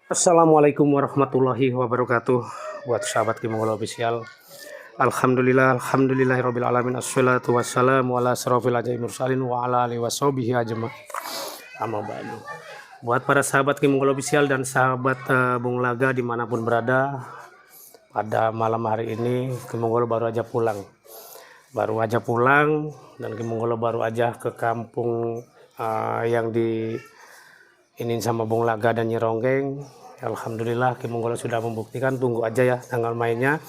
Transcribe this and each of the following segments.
Assalamualaikum warahmatullahi wabarakatuh. Buat sahabat Kimongolo Official, Alhamdulillahirabbil alamin. Assalatu wassalamu ala asrofil anbiya'i mursalin wa ala alihi washabihi ajmain. Amma ba'du. Buat para sahabat Kimongolo Official dan sahabat Bung Laga dimanapun berada, pada malam hari ini Kimongolo baru aja pulang. Dan Kimongolo baru aja ke kampung yang di ini sama Bung Laga dan Nyi Ronggeng. Alhamdulillah Kimongolo sudah membuktikan, tunggu aja ya tanggal mainnya.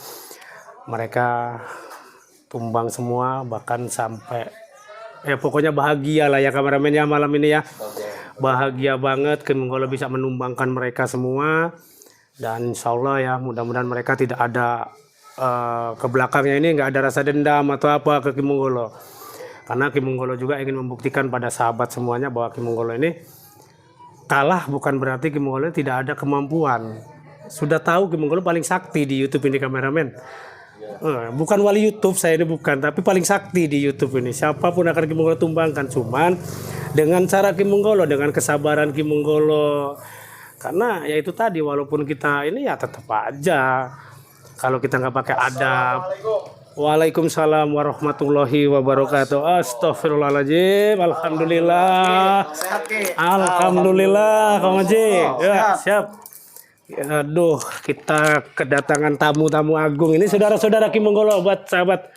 Mereka tumbang semua, bahkan sampai pokoknya bahagia lah ya kameramen ya malam ini ya. Bahagia banget Kimongolo bisa menumbangkan mereka semua. Dan insya Allah ya mudah-mudahan mereka tidak ada ke belakangnya ini nggak ada rasa dendam atau apa ke Kimongolo. Karena Kimongolo juga ingin membuktikan pada sahabat semuanya bahwa Kimongolo ini kalah bukan berarti Kimongolo tidak ada kemampuan. Sudah tahu Kimongolo paling sakti di YouTube ini kameramen. Bukan wali YouTube saya ini bukan, tapi paling sakti di YouTube ini. Siapapun akan Kimongolo tumbangkan, cuman dengan cara Kimongolo, dengan kesabaran Kimongolo. Karena ya itu tadi, walaupun kita ini ya tetap aja kalau kita nggak pakai adab. Waalaikumsalam warahmatullahi wabarakatuh. Astagfirullahaladzim. Alhamdulillah. Alhamdulillah, Kang Oji. Ya, siap. Aduh, kita kedatangan tamu-tamu agung ini, saudara-saudara Kimongolo buat sahabat.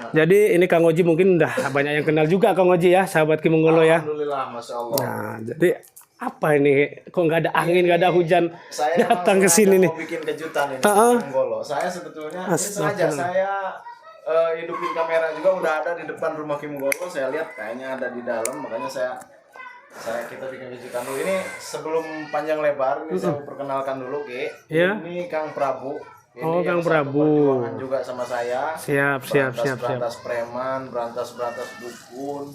Jadi ini Kang Oji mungkin udah banyak yang kenal juga Kang Oji ya, sahabat Kimongolo ya. Alhamdulillah, Masya Allah. Nah, jadi apa ini? Kok nggak ada angin, nggak ada hujan, saya datang ke sini nih. Mau bikin kejutan ini Kimongolo. Saya sebetulnya ini sengaja saya hidupin kamera juga udah ada di depan rumah Kimongolo. Saya lihat kayaknya ada di dalam, makanya kita bikin kejutan dulu. Ini sebelum panjang lebar, ini saya perkenalkan dulu, Ki. Ya. Ini Kang Prabu. Ini Kang Prabu. perjuangan juga sama saya. Siap. Berantas preman, berantas dukun.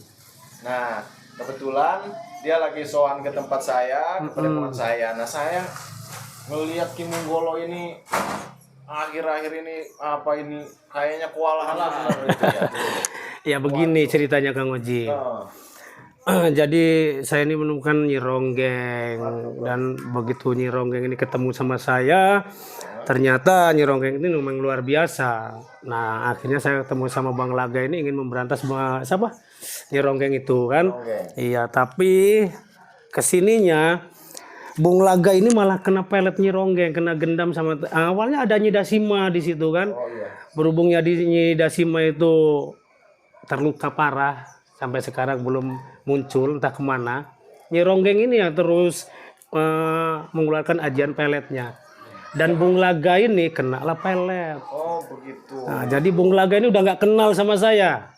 Nah, kebetulan dia lagi sowan ke tempat saya, ke pertemuan saya. Nah, saya ngelihat Kimongolo ini akhir-akhir ini kayaknya kewalahan benar itu ya. Ya begini ceritanya Kang Oji. Jadi saya ini menemukan Nyi Ronggeng, dan begitu Nyi Ronggeng ini ketemu sama saya, ternyata Nyi Ronggeng ini memang luar biasa. Nah akhirnya saya ketemu sama Bang Laga ini ingin memberantas siapa? Nyi Ronggeng itu kan. Iya, tapi kesininya Bung Laga ini malah kena pelet Nyi Ronggeng, kena gendam sama awalnya ada Nyi Dasima di situ kan. Berhubungnya Nyi Dasima itu terluka parah, sampai sekarang belum muncul entah kemana. Nyi Ronggeng ini yang terus mengeluarkan ajian peletnya, dan Bung Laga ini kena lah pelet. Oh begitu. Nah, jadi Bung Laga ini udah nggak kenal sama saya,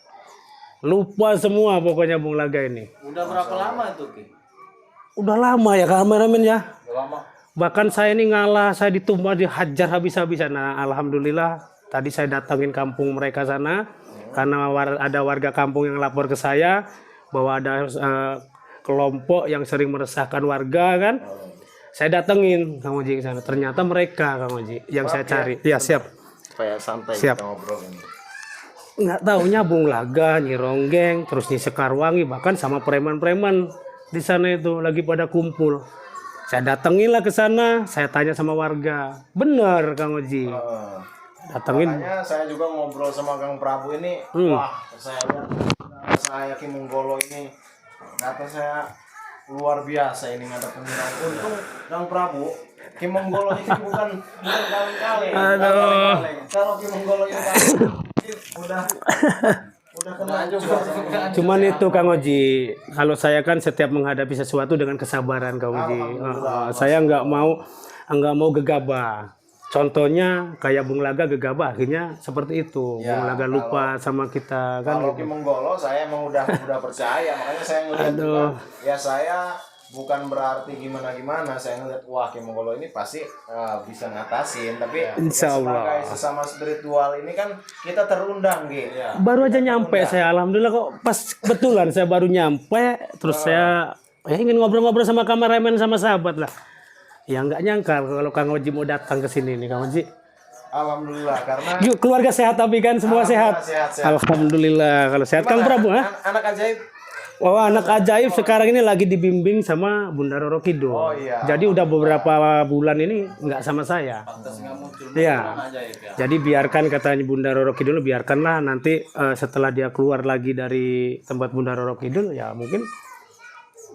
lupa semua pokoknya Bung Laga ini. Udah berapa lama itu, Ki? Udah lama ya kameramen ya. Udah lama. Bahkan saya ini ngalah, saya ditumbang, dihajar habis-habisan. Nah alhamdulillah tadi saya datangin kampung mereka sana. Karena ada warga kampung yang lapor ke saya bahwa ada kelompok yang sering meresahkan warga kan. Saya datengin Kang Oji ke sana. Ternyata mereka Kang Oji yang saya cari. Ya siap. Supaya santai Siap. kita ngobrol ini. Nggak taunya Bung Laga, Nyi Ronggeng, terus Nyi Sekarwangi, bahkan sama preman-preman di sana itu lagi pada kumpul. Saya datengin lah ke sana. Saya tanya sama warga. Bener Kang Oji. Datengin. Makanya saya juga ngobrol sama Kang Prabu ini. Wah, saya lihat saya Kimongolo ini, kata saya luar biasa ini ngadepin orang. Untung Kang Prabu Kimongolo ini bukan kali-kali. Kalau Kimongolo ini udah kena juga. Cuman itu Kang Oji, kalau saya kan setiap menghadapi sesuatu dengan kesabaran Kang Oji. Saya nggak mau gegabah. Contohnya kayak Bung Laga gegabah, akhirnya seperti itu. Ya, Bung Laga lupa sama kita kan. Kalau Kimongolo saya emang udah percaya, makanya saya ngeliat juga. Ya saya bukan berarti gimana, saya ngeliat wah Kimongolo ini pasti bisa ngatasin, tapi Insya Allah. Sebagai sesama spiritual ini kan kita terundang gitu. Ya. Baru aja nyampe saya, alhamdulillah kok pas kebetulan saya baru nyampe, terus saya ingin ngobrol-ngobrol sama kameramen sama sahabat lah. Ya nggak nyangka kalau Kang Oji mau datang ke sini nih Kang Oji. Alhamdulillah karena keluarga sehat tapi kan semua sehat. Sehat. Alhamdulillah kalau sehat. Kang Prabu, anak ajaib Oh, anak ajaib sekarang ini lagi dibimbing sama Bunda Roro Kidul. Oh, iya. Jadi udah beberapa bulan ini nggak sama saya. Iya. Jadi biarkan katanya Bunda Roro Kidul, biarkanlah nanti setelah dia keluar lagi dari tempat Bunda Roro Kidul, ya mungkin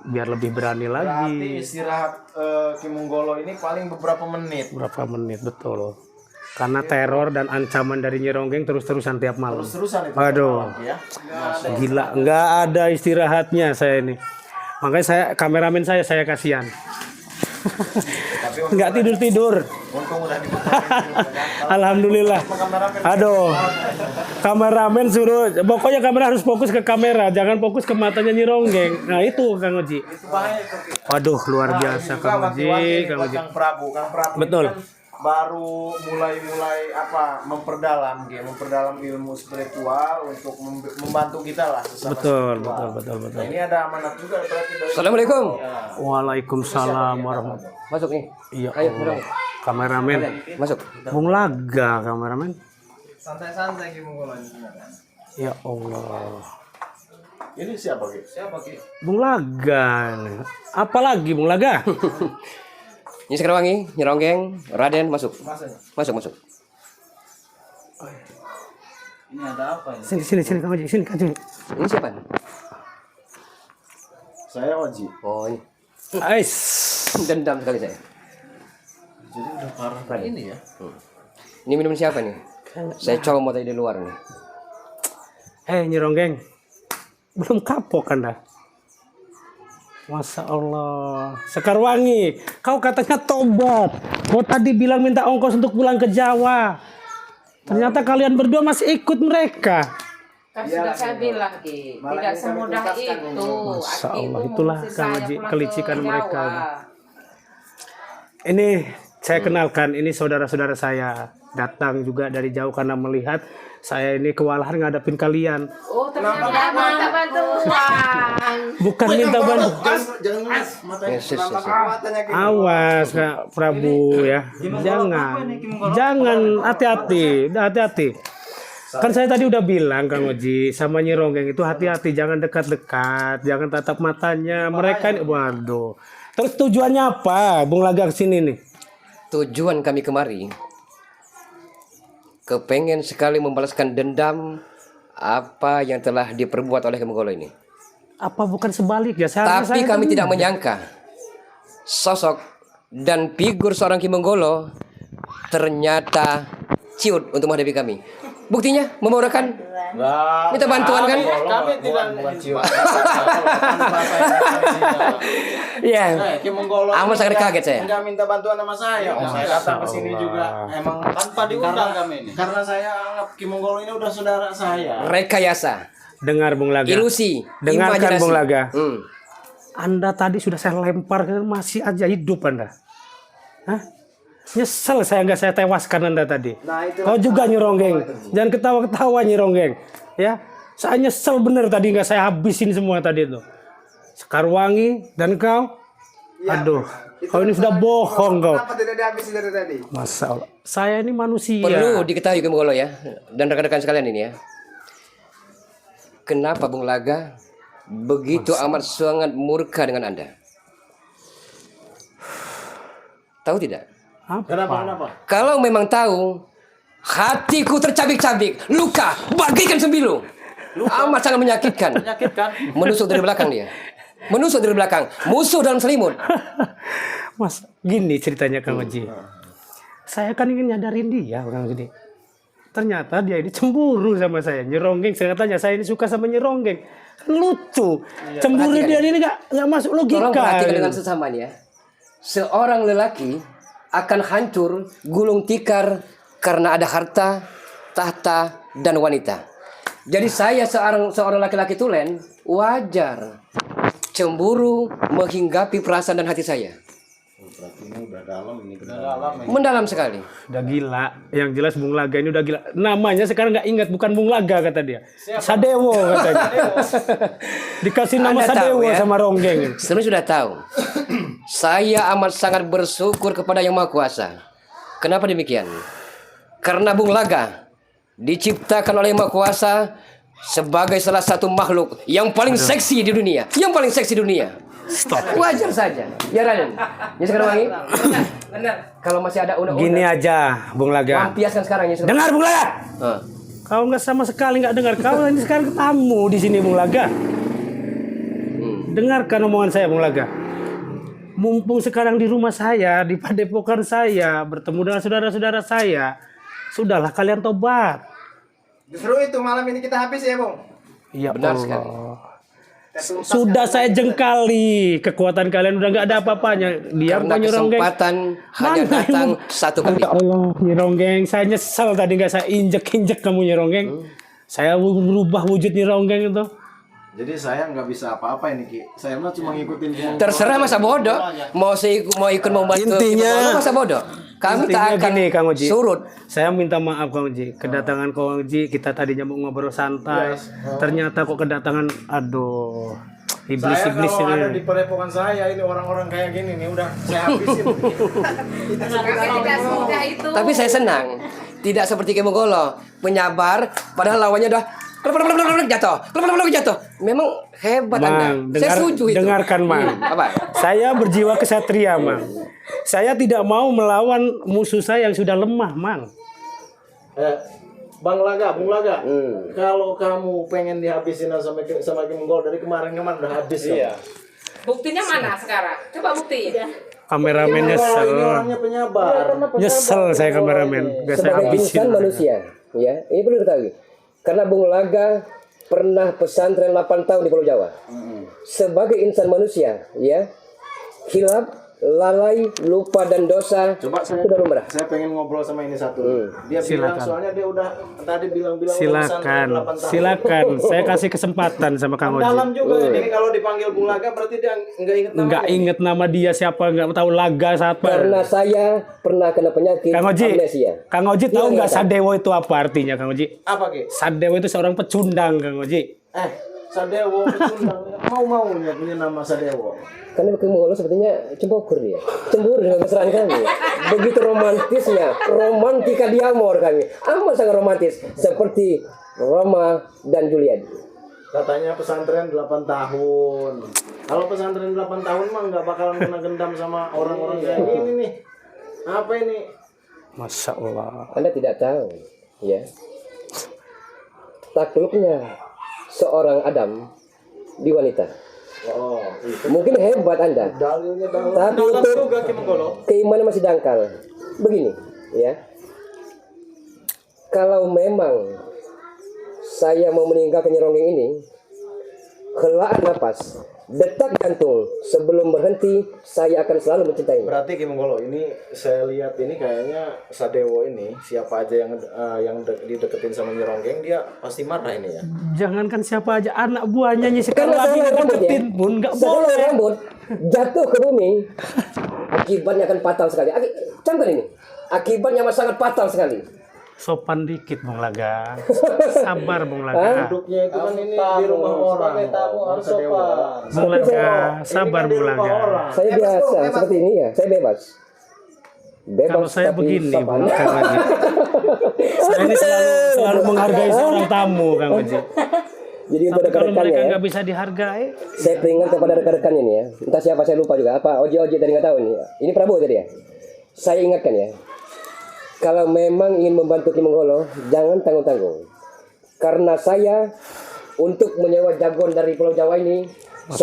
biar lebih berani Berarti lagi. istirahat Ki Munggolo ini paling beberapa menit. Berapa menit betul. Karena teror dan ancaman dari Nyi Ronggeng terus-terusan tiap malam. Terus-terusan itu. Aduh. Ya. Gila, nggak ada istirahatnya saya ini. Makanya saya kameramen saya kasihan. Tapi Nggak tidur-tidur. untung udah diputar. Alhamdulillah. Aduh. Kameramen suruh, pokoknya kamera harus fokus ke kamera, jangan fokus ke matanya Nyi Ronggeng. Nah itu Kang Oji. Itu bahaya itu. Waduh, luar biasa Kang Oji, Kang Oji. Kang Prabu Betul. ini kan baru mulai memperdalam ilmu spiritual untuk membantu kita lah sesama Betul, spiritual. betul. Nah, ini ada amanat juga berarti dari Assalamualaikum. Waalaikumsalam warahmatullahi. Masuk nih. Iya Ayo, Allah. Kameramen. Masuk. Bung Laga kameramen. santai-santai Ki Munggolo ini sebenarnya. Ya Allah. Ini siapa Ki? Siapa Ki? Bung Laga. Apalagi Bung Laga? Ini Sekarwangi, Nyi Ronggeng, Raden masuk. Masanya. Masuk. Ini ada apa ini? Sini Kang Oji, sini Kang Oji. Ini siapa? Saya Oji. Oh, ini. Ais. Dendam sekali saya. Jadi udah parah ini ya. Ini minum siapa nih? Saya coba tadi di luar nih. Nyi Ronggeng. Belum kapok Anda. Masya Allah. Sekarwangi, kau katanya tobat. Kau tadi bilang minta ongkos untuk pulang ke Jawa. Ternyata kalian berdua masih ikut mereka. Kan sudah saya bilang Ki, tidak semudah itu. Masya Aki Allah, itu itulah mengusir Kang saya Haji, pulang kelicikan ke mereka. Jawa. Ini saya kenalkan, ini saudara-saudara saya datang juga dari jauh karena melihat saya ini kewalahan ngadapin kalian. Oh ternyata minta bantuan. Bukan minta bantuan. Jangan ngeles matanya. Yes. Awas Kak Prabu ya. Jangan hati-hati, udah hati-hati. Kan saya tadi udah bilang Kang Oji sama Nyi Ronggeng itu hati-hati, jangan dekat-dekat, jangan tatap matanya. Mereka ini waduh. Terus tujuannya apa Bung Laga kesini nih? Tujuan kami kemari kepengen sekali membalaskan dendam apa yang telah diperbuat oleh Ki Munggolo ini. Apa bukan sebaliknya? Seharusnya Tapi saya kami kan- tidak menyangka sosok dan figur seorang Ki Munggolo ternyata ciut untuk menghadapi kami. Buktinya membawakan minta bantuan kan? Kami tidak bukan cium. Iya. Ki Munggolo Amat sangat kaget saya. enggak minta bantuan sama saya. Saya datang ke sini juga emang tanpa diundang kami ini. Karena saya anggap Ki Munggolo ini udah saudara saya. Rekayasa, Dengar Bung Laga. ilusi, Dengarkan imajinasi. Bung Laga. Hmm. Anda tadi sudah saya lempar, masih aja hidup Anda. Hah? Nyesel saya nggak saya tewaskan Anda tadi. Nah, itu Kau juga Nyi Ronggeng. Jangan ketawa-ketawa Nyi Ronggeng. Ya, saya nyesel bener tadi nggak saya habisin semua tadi itu. Sekarwangi dan kau. Aduh, kau ini sudah bohong kau. kenapa tidak dihabisin dari tadi? Masa Allah. Saya ini manusia. Perlu diketahui Ki Munggolo ya, dan rekan-rekan sekalian ini ya. Kenapa Bung Laga begitu amat sangat murka dengan Anda? Tahu tidak? Apa? Kenapa? Kalau memang tahu, hatiku tercabik-cabik, luka, bagaikan sembilu. Amat sangat menyakitkan. Menusuk dari belakang dia. Menusuk dari belakang, musuh dalam selimut. Mas, gini ceritanya Kang Oji. Saya kan ingin nyadarin dia Kang Oji. Ternyata dia ini cemburu sama saya. Nyi Ronggeng, saya katanya saya ini suka sama Nyi Ronggeng. Kan lucu. Cemburu perhatikan dia ini nggak masuk logika. Tolong perhatikan dengan sesamanya ya. Seorang lelaki akan hancur, gulung tikar karena ada harta, tahta, dan wanita. Jadi saya seorang laki-laki tulen, wajar cemburu menghinggapi perasaan dan hati saya. Berarti ini udah dalam ini dalam. Mendalam sekali. Udah gila. Yang jelas Bung Laga ini udah gila. Namanya sekarang nggak ingat, bukan Bung Laga kata dia. Sadewo katanya. Dikasih nama Anda Sadewo tahu, ya? sama Ronggeng. Sebenarnya sudah tahu. Saya amat sangat bersyukur kepada Yang Maha Kuasa. Kenapa demikian? Karena Bung Laga diciptakan oleh Yang Maha Kuasa sebagai salah satu makhluk yang paling seksi di dunia, wajar saja. Ya Raden. Ya sekarang wangi. Benar. Kalau masih ada undang-undang. Gini aja, Bung Laga. Lampiaskan sekarang ya. Dengar Bung Laga. Hah. Kau nggak sama sekali nggak dengar. Kau ini sekarang tamu di sini Bung Laga. Dengarkan omongan saya Bung Laga. Mumpung sekarang di rumah saya, di padepokan saya, bertemu dengan saudara-saudara saya, sudahlah kalian tobat. Justru itu malam ini kita habis ya, Bung. Ya Benar Allah. sekali. Sudah saya jengkali, kekuatan kalian udah nggak ada apa-apanya. Diam Karena kau Nyironggeng. kesempatan hanya Mana datang yang- satu kali. Ya Allah, Nyironggeng, saya nyesal tadi nggak saya injek-injek kamu Nyironggeng. Saya berubah wujud Nyironggeng itu. Jadi saya nggak bisa apa-apa ini Ki. Saya mah cuma ngikutin Bung. Terserah masa bodoh. Mau ikut membantu. Intinya- masa bodoh. Kami Intinya tak akan gini, Kang Oji. surut. Saya minta maaf Kang Oji. Kedatangan Kang Oji, kita tadinya mau ngobrol santai. Ternyata kok kedatangan, aduh, Saya iblis-iblis kalau ada ini. di padepokan saya ini orang-orang kayak gini nih udah saya habisin. Kami tidak semudah itu. Tapi saya senang. Tidak seperti Kemonggolo, penyabar, padahal lawannya udah jatuh. Memang hebat Anda. Mang, Saya setuju itu. dengarkan Mang. Apa? Saya berjiwa kesatria Mang. Saya tidak mau melawan musuh saya yang sudah lemah Mang. Bung Laga, kalau kamu pengen dihabisin sama Monggol dari kemarin-kemarin udah habis ya. Buktinya mana sekarang? Coba buktiin. Kameramen Ini nyesel. orangnya penyabar. Nyesel saya kameramen. Gak saya Sebagai habisin. insan manusia, ya, ini perlu diketahui. Karena Bung Laga pernah pesantren 8 tahun di Pulau Jawa. Sebagai insan manusia, ya, hilaf, lalai, lupa dan dosa Coba saya sudah lumrah. Saya pengen ngobrol sama ini satu. Dia bilang Silakan. soalnya dia udah tadi bilang-bilang udah Silakan, pesantren 8 tahun. silakan. Saya kasih kesempatan sama Kang Oji. Dalam juga ini kalau dipanggil Bung Laga berarti dia nggak inget namanya. Nggak inget nama dia siapa, nggak tahu Laga siapa. Karena saya pernah kena penyakit Kang Oji, amnesia. Kang Oji tahu Iya, nggak iya, Sadewo itu apa artinya Kang Oji? Apa Ki? Sadewo itu seorang pecundang Kang Oji. Sadewo Pecundang. Mau-maunya punya nama Sadewo. Karena Kemonggolo sepertinya cembokur dia. Cemburu dengan mesraan kami. Begitu romantisnya, romantika diamor kami. Amat sangat romantis. Seperti Roma dan Juliet. Katanya pesantren 8 tahun. Kalau pesantren 8 tahun mah nggak bakalan kena gendam sama orang-orang kayak ini nih. Apa ini? Masya Allah. Anda tidak tahu, ya. Takluknya seorang Adam di wanita. Oh, Mungkin hebat Anda, dalilnya tapi untuk juga Ki Monggolo. keimanan masih dangkal. Begini, ya. Kalau memang saya mau meninggalkan Nyironggeng ini, helaan napas, detak jantung sebelum berhenti, saya akan selalu mencintainya. Berarti Ki Monggolo ini saya lihat ini kayaknya Sadewo ini siapa aja yang dideketin sama Nyironggeng dia pasti marah ini ya. Jangankan siapa aja, anak buahnya sekarang Karena lagi saya rambut ya, deketin pun nggak sehelai boleh. rambut jatuh ke bumi, akibatnya akan fatal sekali. Contoh ini, akibatnya amat sangat fatal sekali. Sopan dikit Bung Laga. Sabar Bung Laga. Duduknya itu kan ini di rumah orang. Tamu harus sopan. Bung Laga, sabar Bung Laga. Saya biasa seperti ini ya, saya bebas. Bebas Kalau saya tapi begini sopan. Bung Kang Oji. Saya ini selalu menghargai seorang tamu Kang Oji. Jadi untuk Tapi kalau rekan-rekannya mereka ya, nggak bisa dihargai, saya peringat kepada rekan-rekannya nih ya. Entah siapa saya lupa juga. Apa Oji tadi nggak tahu nih. Ini Prabowo tadi ya. Saya ingatkan ya. Kalau memang ingin membantu Ki Monggolo, jangan tanggung-tanggung. Karena saya untuk menyewa jagon dari Pulau Jawa ini 10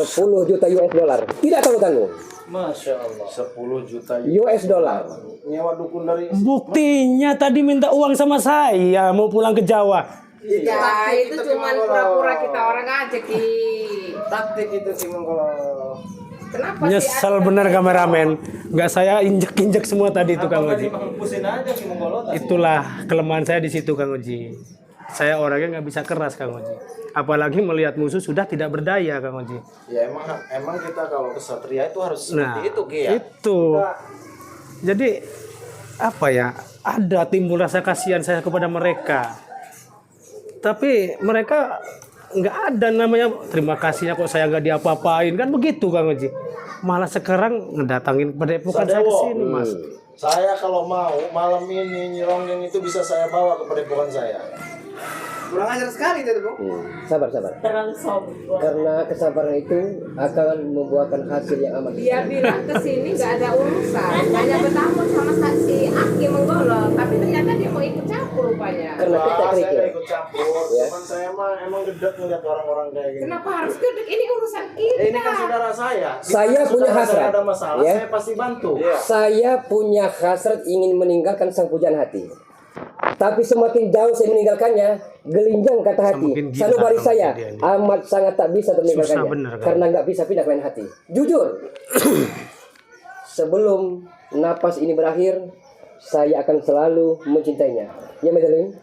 juta US dollar. Tidak tanggung-tanggung. Masya Allah. 10 juta US dollar. nyewa dukun dari buktinya tadi minta uang sama saya mau pulang ke Jawa. Ya, itu cuma pura-pura kita orang aja, Ki. taktik itu Ki Monggolo. Kenapa Nyesel bener kameramen, nggak saya injek-injek semua tadi itu Kang Oji. Pusing aja Ki Monggolo. Itulah kelemahan saya di situ Kang Oji. Saya orangnya nggak bisa keras Kang Oji. Apalagi melihat musuh sudah tidak berdaya Kang Oji. Ya emang kita kalau kesatria itu harus Nah, seperti itu Ki ya. itu. Jadi apa ya? Ada timbul rasa kasihan saya kepada mereka. Tapi mereka nggak ada namanya terima kasihnya kok saya nggak diapa-apain kan begitu Kang Oji. Malah sekarang ngedatangin padepokan saya ke sini Mas. Saya kalau mau malam ini Nyironggeng itu bisa saya bawa ke padepokan saya. Kurang ajar sekali itu, Bung. Sabar. Terlalu sombong. Karena kesabaran itu akan membuahkan hasil yang amat Dia bilang ke sini nggak ada urusan, hanya bertamu sama si Aki Menggolo, tapi ternyata dia mau ikut campur rupanya. Karena kita Saya kerikil. nggak ikut campur, Ya. cuman saya mah emang gedek ngeliat orang-orang kayak gini. Kenapa harus gedek? Ini urusan kita. Ini kan saudara saya. Saya Jika punya saudara saya hasrat, ada masalah, ya. saya pasti bantu. Saya punya hasrat ingin meninggalkan sang pujaan hati. Tapi semakin jauh saya meninggalkannya, gelinjang kata hati. Semakin gila Sanubari kalau saya dia ini. amat sangat tak bisa meninggalkannya. Susah bener, kan? Karena nggak bisa pindah ke lain hati. Jujur, sebelum napas ini berakhir, saya akan selalu mencintainya. Ya, Madeline?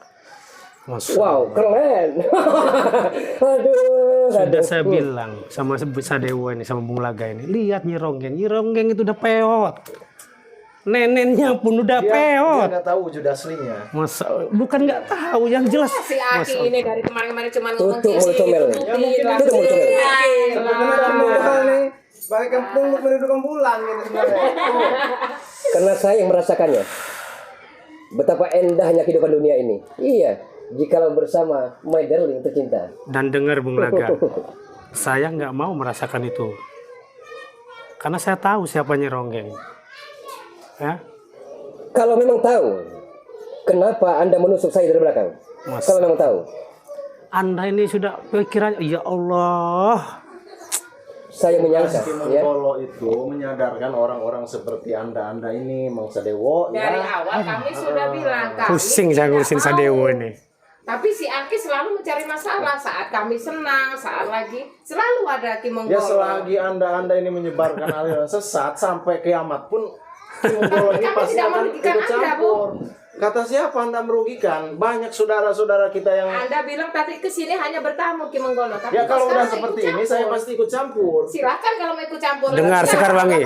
Masya Wow, keren. Aduh. Sudah saya bilang sama Sadewo ini, sama Bung Laga ini, lihat Nyi Ronggeng itu udah peot. Neneknya pun udah Dia peot. nggak tahu wujud aslinya. Masa bukan nggak tahu, yang jelas Si Aki ini dari kemarin-kemarin cuma ngomong Tutup mulut comel. Ya mungkin Tutup mulut comel. nih, bagi kampung untuk mendudukan bulan gitu sebenarnya. Karena saya yang merasakannya. Betapa indahnya kehidupan dunia ini. Iya, jikalau bersama my darling tercinta. dan dengar Bung Laga. Saya nggak mau merasakan itu. Karena saya tahu siapa Nyi Ronggeng. Ya, Kalau memang tahu, kenapa Anda menusuk saya dari belakang? Mas. Kalau memang tahu. Anda ini sudah pikiran, ya Allah. Saya menyangka, Ki ya. Menggolo itu menyadarkan orang-orang seperti anda ini, Mang Sadewo. dari ya. awal kami sudah bilang kami Pusing saya tidak ngurusin mau. Sadewo ini. Tapi si Aki selalu mencari masalah saat kami senang, saat lagi selalu ada Ki Menggolo. Ya selagi anda ini menyebarkan aliran sesat sampai kiamat pun Ki Menggolo ini Kami pasti tidak akan merugikan ikut Anda, campur. Kata siapa anda merugikan? Banyak saudara-saudara kita yang Anda bilang tadi ke sini hanya bertamu Ki Menggolo, tapi ya kalau sekarang udah mau seperti ikut ini campur. saya pasti ikut campur. Silakan kalau mau ikut campur. Dengar Sekarwangi.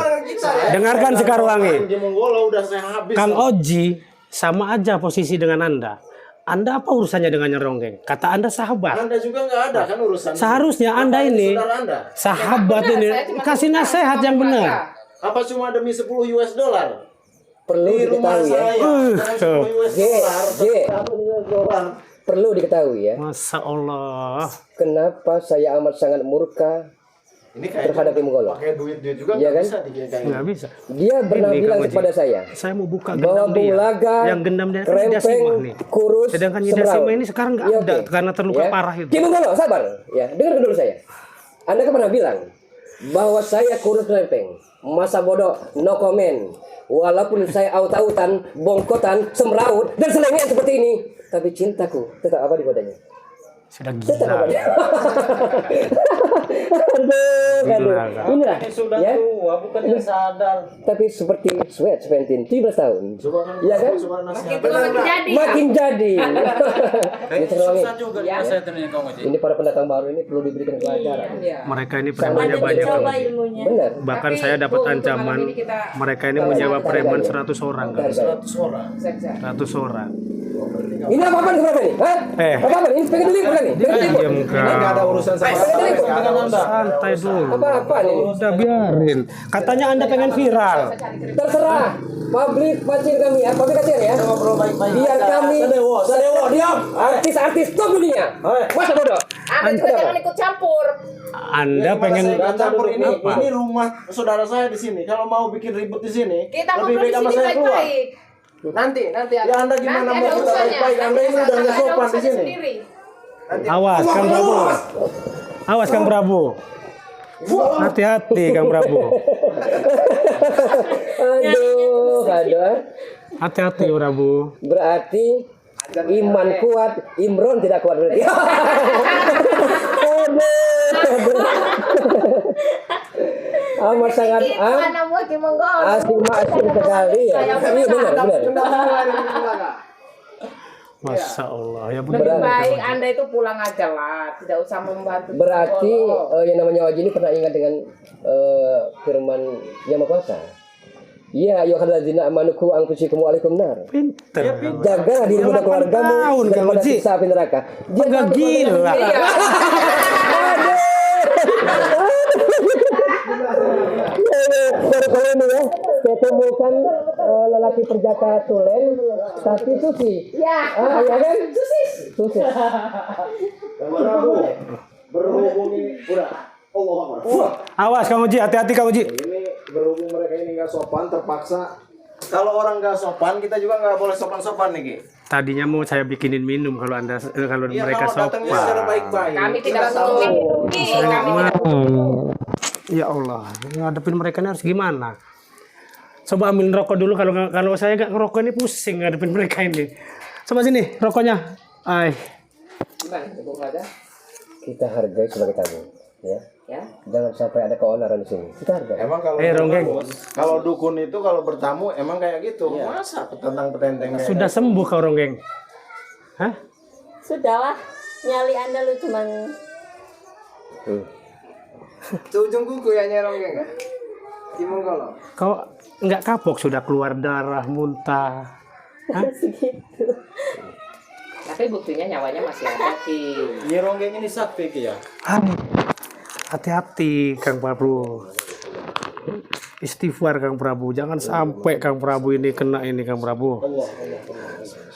Dengarkan Sekarwangi. Ki Menggolo udah saya habis. Kang Oji sama aja posisi dengan Anda. Anda apa urusannya dengan Nyi Ronggeng? Kata Anda sahabat. Anda juga nggak ada kan urusan. Seharusnya Anda ini Saudara anda. sahabat Benar, ini saya cuma kasih mau nasihat yang ngomong benar. aja. Apa cuma demi 10 US dollar? Perlu Di rumah diketahui ya. saya dengan 10 US J, dollar. J. 10 US dollar. Perlu diketahui ya. Masya Allah. Kenapa saya amat sangat murka Ini kayak terhadap Ki Menggolo? pakai duit juga Iya nggak kan? bisa dikayak Nggak bisa. Dia pernah Ini, bilang Kang Oji. kepada saya Saya mau buka bahwa gendam Bung dia. Laga, Yang gendam dia kan Ida Rempeng, Simah nih. kurus, Sedangkan Ida semeraut. Simah ini sekarang nggak Ya, ada oke. karena terluka Ya. parah itu. Ki Menggolo, sabar. Ya, dengar dulu saya. Anda kan pernah bilang bahwa saya kurus rempeng, masa bodoh, no comment. Walaupun saya aut-autan, bongkotan, semeraut, dan selengean seperti ini, tapi cintaku tetap abadi padanya. Sudah Tetap gila. abadi. Aduh. Inilah, sudah ya. tua, bukannya sadar. Tapi seperti Sweat Seventeen, 17 tahun. Coba kan, Iya kan? coba nasihat. Itu makin jadi. Makin jadi. Ini Sekarwangi. juga Ya. saya ternyata Kang Oji. Ini para pendatang baru ini perlu diberikan pelajaran. Iya. Mereka ini premannya banyak. Coba Kang. ilmunya. Benar. Bahkan Tapi, saya dapat Bu, untuk ancaman malam ini kita- mereka ini menyewa preman 100 orang. Kang. 100 orang. Seksa. 100 orang. Ini apa-apaan keberapa nih? Hah? Apa-apaan? Ini pengen dilihat lagi. Pengen dilihat. Diam Ini nggak ada kau. urusan sama Saya nggak ada urusan. Santai dulu. Apa-apaan ini? Udah biarin. Katanya Anda pengen viral. Terserah. Publik pancing kami ya. Publik kasihan ya. Ngobrol baik-baik. Biar kami Sadewo, diam. artis-artis top dunia. Masa bodoh? Anda juga jangan ikut campur. Anda pengen Saya campur ini, apa? ini rumah saudara saya di sini. Kalau mau bikin ribut di sini, Kita lebih ngobrol baik di sama sini saya keluar. baik-baik. Nanti Ya Anda gimana Nanti mau ada kita urusannya. baik-baik? Anda ini udah nggak Ada sopan di urusannya sini. sendiri. Awas Kang Prabu. Awas Kang Prabu. Hati-hati Kang Prabu. Aduh. Hati-hati Prabu. Berarti iman kuat, Imron tidak kuat berarti. Amat sangat Mana mau Ki Menggolo? asing sekali ya. Iya benar benar. Masya Allah ya Lebih benar. baik Anda itu pulang aja lah, tidak usah membantu. Berarti Menggolo. yang namanya Oji ini pernah ingat dengan firman Yang Maha Kuasa. Ya ayyuhalladzina amanuku anfusikum wa alaikum nar. Pinter. Jagalah dirimu dan keluargamu tahun, Kang daripada Oji. siksa api neraka. Enggak gila. Iya. Baru kalau ini ya, saya temukan lelaki perjaka tulen, tapi susi. Ya. Ya kan? Susi. Prabu, berhubung ini udah Allah Akbar. Awas Kang Uji, hati-hati Kang Uji. Ini berhubung mereka ini nggak sopan, terpaksa. Kalau orang nggak sopan, kita juga nggak boleh sopan-sopan nih, Ki. Tadinya mau saya bikinin minum kalau kalau Iya, mereka kalau datangnya secara sopan. baik-baik. Kami Kita tidak tahu. mengerti. Kami tidak Ya Allah, ngadepin mereka ini harus gimana? Coba ambil rokok dulu, kalau saya nggak ngerokok ini pusing ngadepin mereka ini. Coba sini rokoknya. Ay, Gimana, Bung Raja? Kita hargai sebagai tamu, ya. Ya. Jangan sampai ada keonaran di sini. Kita hargai. Emang kalau Ronggeng. kalau dukun itu kalau bertamu emang kayak gitu. Masa petentang petenteng kayak sudah sembuh kau Ronggeng? Hah? Sudahlah, nyali Anda lu cuman Ujung kuku ya nyerong ya. Kimonggolo. Kau nggak kapok sudah keluar darah, muntah? segitu. Tapi buktinya nyawanya masih ada, Ki. Nyi Ronggeng ini sakti, Ki ya. Aduh, hati-hati Kang Prabu. Istighfar Kang Prabu, jangan sampai Kang Prabu ini kena ini Kang Prabu.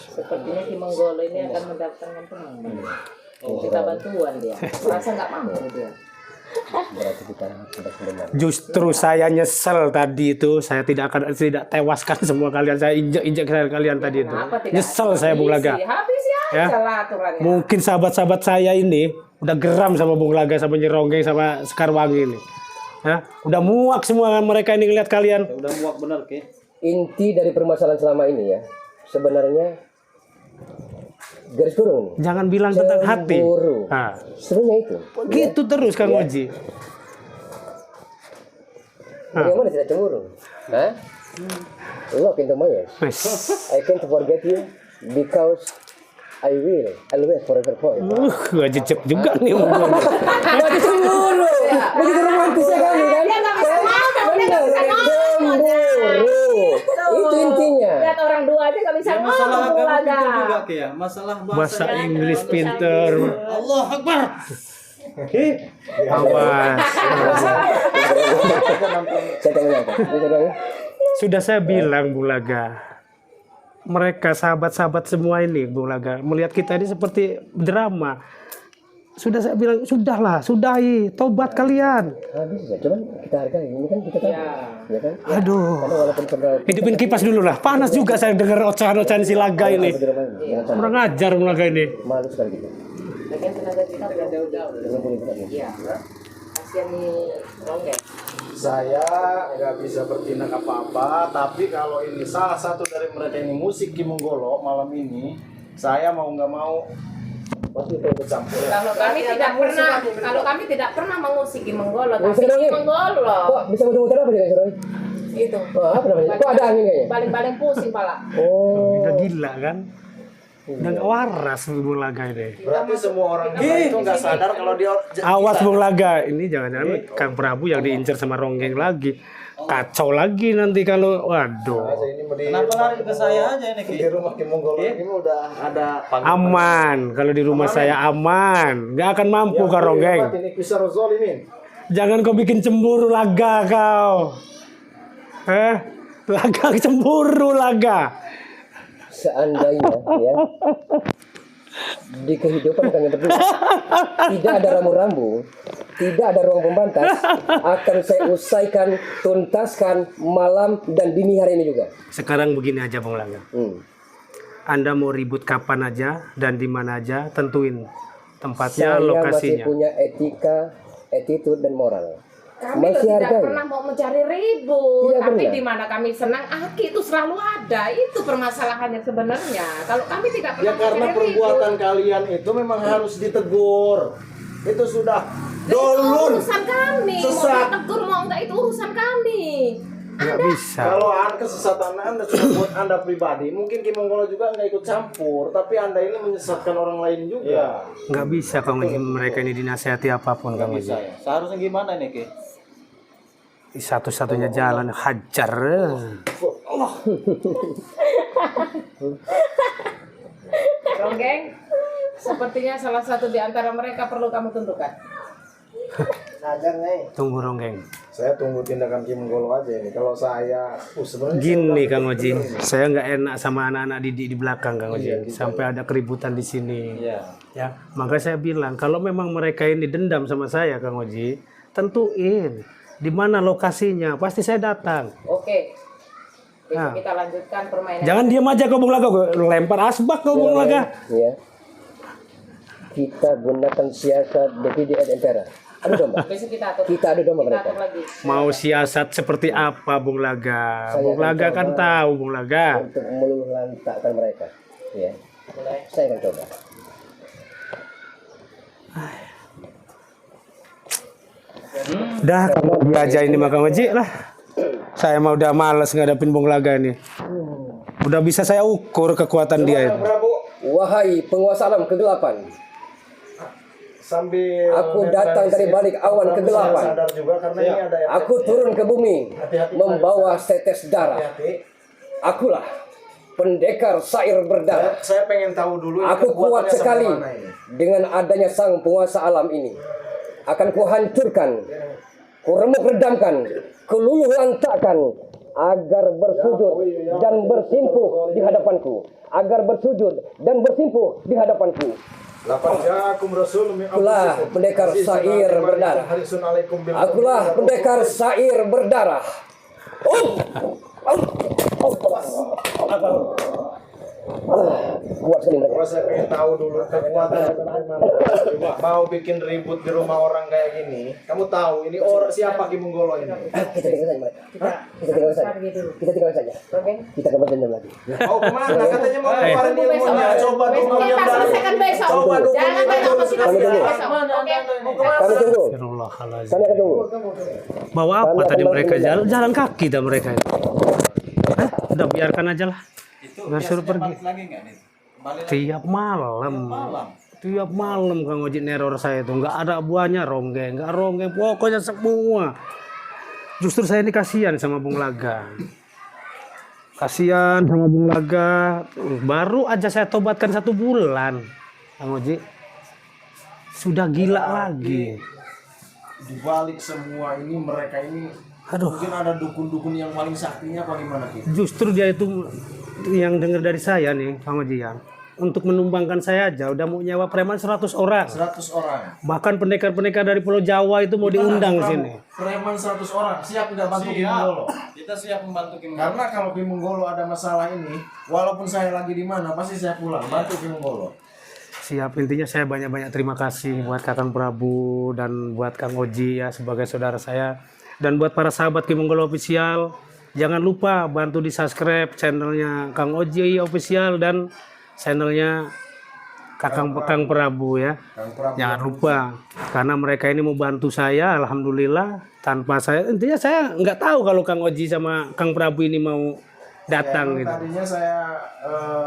Sepertinya Ki Menggolo ini akan mendatangkan teman. Kita bantuan dia. Merasa nggak mampu dia. Berarti kita harus benar. Justru saya nyesel tadi itu, saya tidak tewaskan semua kalian, saya injek kalian tadi itu. Kenapa tidak Nyesel saya Bung Laga. Habisi Ya. aja lah aturannya. Mungkin sahabat-sahabat saya ini udah geram sama Bung Laga, sama Nyi Ronggeng, sama Sekarwangi ini. Ya, udah muak semua mereka ini ngeliat kalian. Udah muak bener, Ki. Inti dari permasalahan selama ini ya, sebenarnya garis kurung nih. Jangan bilang tentang hati. Cemburu. Nah, Sebenarnya itu. gitu terus Kang Oji. Bagaimana tidak cemburu? Hah? Look into my eyes. Wes. I can't forget you because I will always forever for you. Gua jejep juga nih ngomongnya. Jadi cemburu. Begitu romantisnya kamu kan? Dia nggak bisa ngomong, dia nggak bisa ngomong. Cemburu. Itu intinya. Lihat orang dua aja nggak bisa ngomong, Bung Laga. ya. Masalah Bahasa Inggris pinter. Allah Akbar. Awas. Saya tanya apa? Bisa dong ya? Sudah saya bilang Bung Laga. Mereka sahabat-sahabat semua ini Bung Laga melihat kita ini seperti drama. Sudah saya bilang, sudahlah, sudahi, tobat kalian. Habis ya, cuman kita hargai ini kan kita tahu. Ya kan? Aduh. Karena walaupun sebenarnya Hidupin kipas dulu lah. Panas juga saya dengar ocehan-ocehan si Laga ini. di rumah ini, jangan sampai Kurang ajar Bung Laga ini. malu sekali gitu. Lagian tenaga kita udah jauh-jauh. Jangan boleh benar ya. Iya. Kasihan nih Ronggeng. Saya nggak bisa bertindak apa-apa, tapi kalau ini salah satu dari mereka ini musik Ki Menggolo malam ini, saya mau nggak mau pasti ikut campur. Kalau kami tidak pernah mengusik Ki Menggolo, tapi Musik Ki lagi? Menggolo Kok bisa muter-muter apa sih guys, Roy? itu Oh, apa namanya? Kok ada angin kayaknya? baling-baling pusing pala. Oh. Udah gila kan? Udah gak waras Bung Laga ini. Berarti semua orang itu nggak sadar kalau dia Awas Bung Laga. Ini jangan-jangan Kang Prabu yang diincar sama Ronggeng lagi. Kacau lagi nanti kalau waduh. Kenapa lari ke saya aja ini di rumah Ki Menggolo ini udah ada Aman. Kalau di rumah saya aman. Gak akan mampu Kang Ronggeng. Ini kisah zolimin. Jangan kau bikin cemburu Laga kau. Laga cemburu Laga. Seandainya ya di kehidupan kami berdua tidak ada rambu-rambu, tidak ada ruang pembantas, akan saya usaikan, tuntaskan malam dan dini hari ini juga. Sekarang begini aja Bung Laga. Anda mau ribut kapan aja dan di mana aja, tentuin tempatnya, Saya masih lokasinya. punya etika, attitude dan moral. Kami Masih tidak hargai. pernah mau mencari ribut, Tidak tapi pernah. di mana kami senang, Aki itu selalu ada. Itu permasalahannya sebenarnya. Kalau kami tidak pernah Ya karena mencari perbuatan ribut, kalian itu memang harus ditegur. Itu sudah dolun. urusan kami. Mau Sesat. ditegur mau enggak itu urusan kami. Nggak bisa. Kalau kesesatan Anda cuma buat Anda pribadi, mungkin Ki Menggolo juga nggak ikut campur, tapi Anda ini menyesatkan orang lain juga. Nggak bisa Kang Oji, mereka ini dinasihati apapun Kang Oji. Seharusnya gimana nih, Ki? Satu-satunya jalan hajar. Ronggeng, sepertinya salah satu di antara mereka perlu kamu tentukan. Ngajar nih. Tunggu Ronggeng. Saya tunggu tindakan Ki Menggolo aja ini. Kalau saya sebenarnya Gini Kang Oji, saya nggak enak sama anak-anak didik di belakang Kang Oji, sampai ada keributan di sini. Ya, makanya saya bilang kalau memang mereka ini dendam sama saya Kang Oji, tentuin di mana lokasinya, pasti saya datang. Oke. Besok Nah. kita lanjutkan permainan. Jangan diam aja kau Bung Laga, gue lempar asbak kau Bung Laga. Ya. Kita gunakan siasat DPD MPR. Adu domba. Besok kita atur. Kita adu domba Kita mereka. atur lagi. Mau siasat seperti apa Bung Laga? Saya Bung akan Laga kan coba tahu Bung Laga. Untuk melantakkan mereka. Ya. Boleh. Saya akan coba. Dah kalau dia aja ini mah Kang Oji lah. Saya mah udah males ngadepin Bung Laga ini. Udah bisa saya ukur kekuatan dia itu. Prabu Wahai penguasa alam kegelapan, sambil aku datang dari balik awan Prabu kegelapan. saya sadar juga karena ini ada yang Aku turun ke bumi membawa setes darah. hati-hati. Akulah pendekar syair berdarah. Saya pengen tahu dulu ini Aku kuat kekuatannya sampai sekali mana ini. dengan adanya sang penguasa alam ini. Akan kuhancurkan, kuremuk redamkan, keluluh lantakkan, agar bersujud dan bersimpuh di hadapanku. Agar bersujud dan bersimpuh di hadapanku. Akulah pendekar syair berdarah. Akulah pendekar syair berdarah. Kuat sekali mereka. Saya pengen tahu dulu kekuatan mau bikin ribut di rumah orang kayak gini. Kamu tahu ini orang siapa Ki Menggolo ini? Kita tinggal saja mereka. Kita tinggal saja. Kita tinggal saja. Oke. Kita kembali dendam lagi. Mau kemana? Katanya mau keluarin Tunggu besok. ilmunya. Coba Besok dulu yang kita dari. selesaikan besok. Coba dulu Jangan yang banyak dari. kita Kami tunggu. besok. Oke. Kami tunggu. Astagfirullahaladzim. Kami akan tunggu. Bawa apa tadi mereka jalan kaki dah mereka itu. Udah biarkan aja lah. Biar suruh pergi. Tiap malam. Tiap malam Kang Oji neror saya itu nggak ada buahnya ronggeng, nggak ronggeng, pokoknya semua. Justru saya ini kasihan sama Bung Laga. Kasihan sama Bung Laga. Baru aja saya tobatkan 1 bulan, Kang Oji. Sudah gila lagi. Di balik semua ini mereka ini Aduh. mungkin ada dukun-dukun yang paling saktinya apa gimana Ki? Justru dia itu yang dengar dari saya nih, Kang Oji ya. Untuk menumbangkan saya aja udah mau nyewa preman 100 orang. 100 orang. Bahkan pendekar-pendekar dari Pulau Jawa itu mau diundang Prabu? sini. Preman 100 orang siap tidak bantu Ki Menggolo? Kita siap membantu Ki Menggolo. Karena kalau Ki Menggolo ada masalah ini, walaupun saya lagi di mana, pasti saya pulang bantu Ki Menggolo. Siap, intinya saya banyak-banyak terima kasih buat Kakang Prabu dan buat Kang Oji ya sebagai saudara saya. Dan buat para sahabat Ki Menggolo Official, jangan lupa bantu di subscribe channelnya Kang Oji Official dan channelnya Kakang Prabu ya. Kang Prabu. Jangan lupa karena mereka ini mau bantu saya, alhamdulillah. Tanpa saya, intinya saya nggak tahu kalau Kang Oji sama Kang Prabu ini mau datang Emang gitu. tadinya saya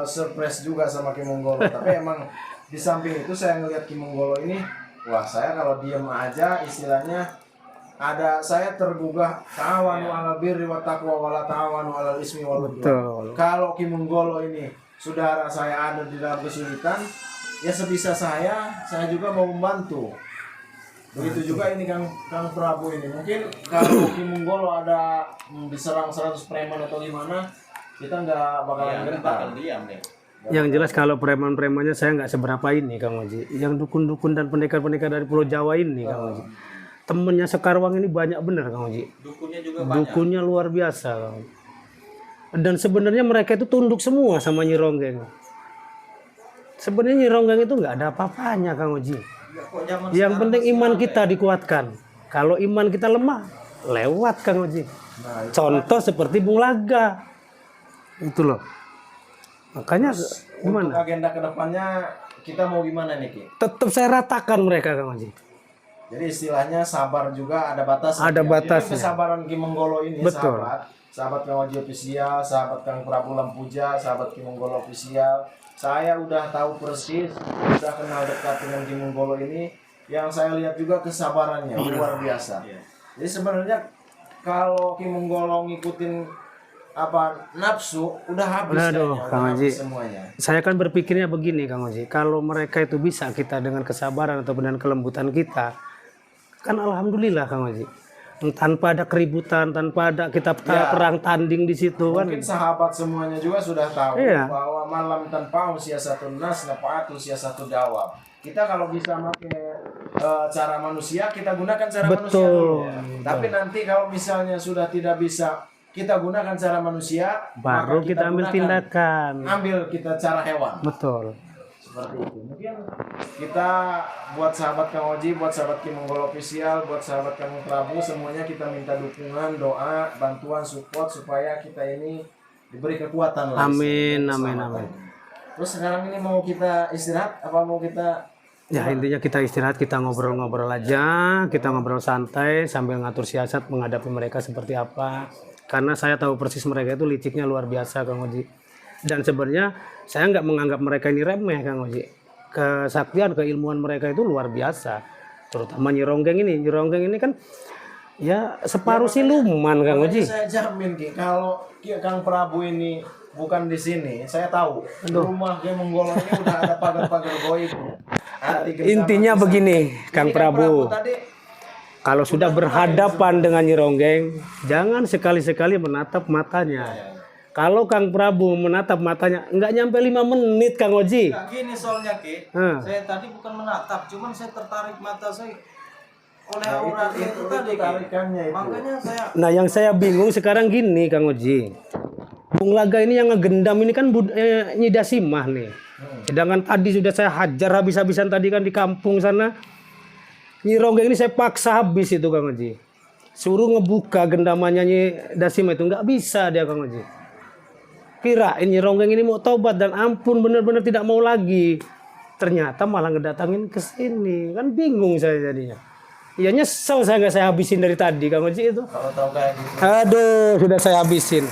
surprise juga sama Ki Menggolo, tapi emang di samping itu saya ngelihat Ki Menggolo ini, wah saya kalau diem aja istilahnya ada saya tergugah tawanu alal birri wa taqwa wala tawanu alal ismi wal udwan. Betul. Kalau Ki Menggolo ini saudara saya ada di dalam kesulitan, ya sebisa saya juga mau membantu. Begitu juga ini Kang Prabu ini. Mungkin kalau Ki Menggolo ada diserang 100 preman atau gimana, kita nggak bakalan gentar. diam deh. Yang jelas kalau preman-premannya saya nggak seberapa ini Kang Oji. Yang dukun-dukun dan pendekar-pendekar dari Pulau Jawa ini Kang Oji. Temennya Sekarwang ini banyak bener Kang Oji. Dukunnya juga banyak. Dukunnya luar biasa Kang Oji. Dan sebenarnya mereka itu tunduk semua sama Nyi Ronggeng. Sebenarnya Nyi Ronggeng itu nggak ada apa-apanya Kang Oji. Yang penting iman kita dikuatkan. Kalau iman kita lemah, lewat Kang Oji. Contoh seperti Bung Laga. Itu loh. Makanya Untuk gimana? agenda kedepannya kita mau gimana nih Ki? Tetap saya ratakan mereka Kang Oji. Jadi istilahnya sabar juga ada batasnya. Ada ya. batasnya. Jadi kesabaran Ki Menggolo ini Betul. sahabat Kang Oji Official, sahabat Kang Prabu Lampuja, sahabat Ki Menggolo Official. Saya udah tahu persis, udah kenal dekat dengan Ki Menggolo ini. Yang saya lihat juga kesabarannya luar biasa. Jadi sebenarnya kalau Ki Menggolo ngikutin apa nafsu udah habis Aduh, kayaknya, Kang udah Haji. habis semuanya. Saya kan berpikirnya begini Kang Oji. Kalau mereka itu bisa kita dengan kesabaran atau dengan kelembutan kita, kan alhamdulillah Kang Oji. tanpa ada keributan, tanpa ada kita Ya. perang tanding di situ kan. Mungkin sahabat semuanya juga sudah tahu Iya. bahwa malam tanpa usia satu nas nafaat usia satu dawab. Kita kalau bisa pakai cara manusia, kita gunakan cara manusia Betul. dulu. Tapi nanti kalau misalnya sudah tidak bisa kita gunakan cara manusia, Baru maka kita ambil gunakan- tindakan. ambil kita cara hewan. Betul. Seperti itu. Mungkin kita buat sahabat Kang Oji, buat sahabat Ki Monggol Official, buat sahabat Kang Prabu, semuanya kita minta dukungan, doa, bantuan, support supaya kita ini diberi kekuatan lah. Amin, istilahnya, amin, keselamatan. amin. Terus sekarang ini mau kita istirahat apa mau kita Ya intinya kita istirahat, kita ngobrol-ngobrol aja, kita ngobrol santai sambil ngatur siasat menghadapi mereka seperti apa. Karena saya tahu persis mereka itu liciknya luar biasa, Kang Oji. Dan sebenarnya saya nggak menganggap mereka ini remeh, Kang Oji. Kesaktian, keilmuan mereka itu luar biasa. Terutama Nyi Ronggeng ini. Nyi Ronggeng ini kan ya separuh siluman, Kang Makanya Oji. saya jamin Ki, kalau Kang Prabu ini bukan di sini, saya tahu rumah Ki Monggolo ini udah ada pagar-pagar goib. Ada tiga Intinya sama begini, kisah. Kang Ini Kang Prabu. tadi Kalau sudah berhadapan dengan Nyi Ronggeng, jangan sekali-sekali menatap matanya. Kalau Kang Prabu menatap matanya, nggak nyampe 5 menit, Kang Oji. Nah, gini soalnya Ki, saya tadi bukan menatap, cuman saya tertarik mata saya oleh aura dia itu tadi Ki. tarikannya itu. Makanya saya Nah, yang saya bingung sekarang gini, Kang Oji. Bung Laga ini yang ngegendam ini kan Nyi Dasimah nih. Sedangkan tadi sudah saya hajar habis-habisan tadi kan di kampung sana. Nyi Ronggeng ini saya paksa habis itu, Kang Oji. Suruh ngebuka gendamannya Nyi Dasimah itu nggak bisa dia, Kang Oji. Kirain Nyi Ronggeng ini mau tobat dan ampun benar-benar tidak mau lagi. Ternyata malah ngedatangin ke sini. Kan bingung saya jadinya. Ya nyesel saya nggak saya habisin dari tadi, Kang Oji itu. Kalau tahu kayak gitu. Aduh, sudah saya habisin.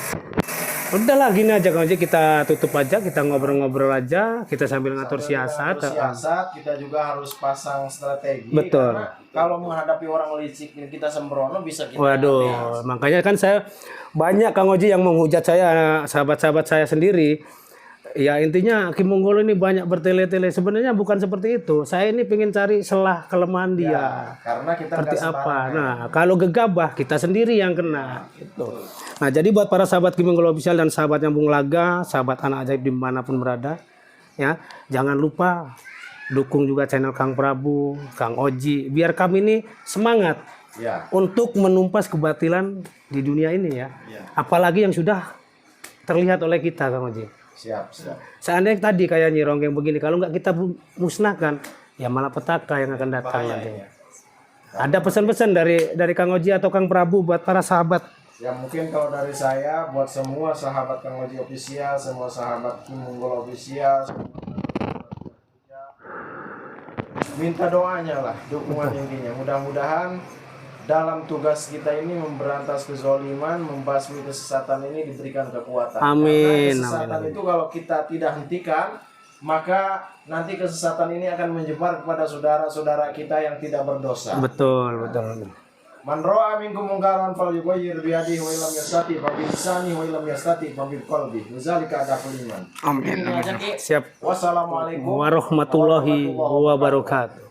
Udahlah gini aja Kang Oji, kita tutup aja, kita ngobrol-ngobrol aja, kita sambil ngatur siasat. Harus siasat, kita juga harus pasang strategi. Betul. Karena kalau menghadapi orang licik ini kita sembrono bisa kita. Waduh, makanya kan saya banyak Kang Oji yang menghujat saya, sahabat-sahabat saya sendiri. Ya intinya Ki Monggolo ini banyak bertele-tele. Sebenarnya bukan seperti itu. Saya ini pengen cari celah kelemahan dia. Ya, karena kita Seperti nggak apa? sembarangan. Nah, kalau gegabah kita sendiri yang kena. Gitu. Nah, jadi buat para sahabat Ki Monggolo Official dan sahabat yang Bung Laga, sahabat anak ajaib dimanapun berada, ya jangan lupa dukung juga channel Kang Prabu, Kang Oji, biar kami ini semangat Ya. untuk menumpas kebatilan di dunia ini ya. Ya. Apalagi yang sudah terlihat oleh kita, Kang Oji. Siap, siap. Seandainya tadi kayak Nyi Ronggeng begini, kalau nggak kita musnahkan, ya malah petaka yang akan datang nanti. Ada pesan-pesan dari Kang Oji atau Kang Prabu buat para sahabat? Ya mungkin kalau dari saya buat semua sahabat Kang Oji Official, semua sahabat Ki Monggol Official, minta doanya lah, dukungan intinya. Mudah-mudahan dalam tugas kita ini memberantas kezoliman, membasmi kesesatan ini diberikan kekuatan. Amin, Karena kesesatan amin. itu kalau kita tidak hentikan, maka nanti kesesatan ini akan menyebar kepada saudara-saudara kita yang tidak berdosa. Betul, betul. Man ra'a minkum munkaran falyughayyir bi yadihi wa illam yastati fa bi lisanihi wa illam yastati fa bil qalbi. Dzalika adaful iman. Amin. Siap. Wassalamualaikum Warahmatullahi wabarakatuh.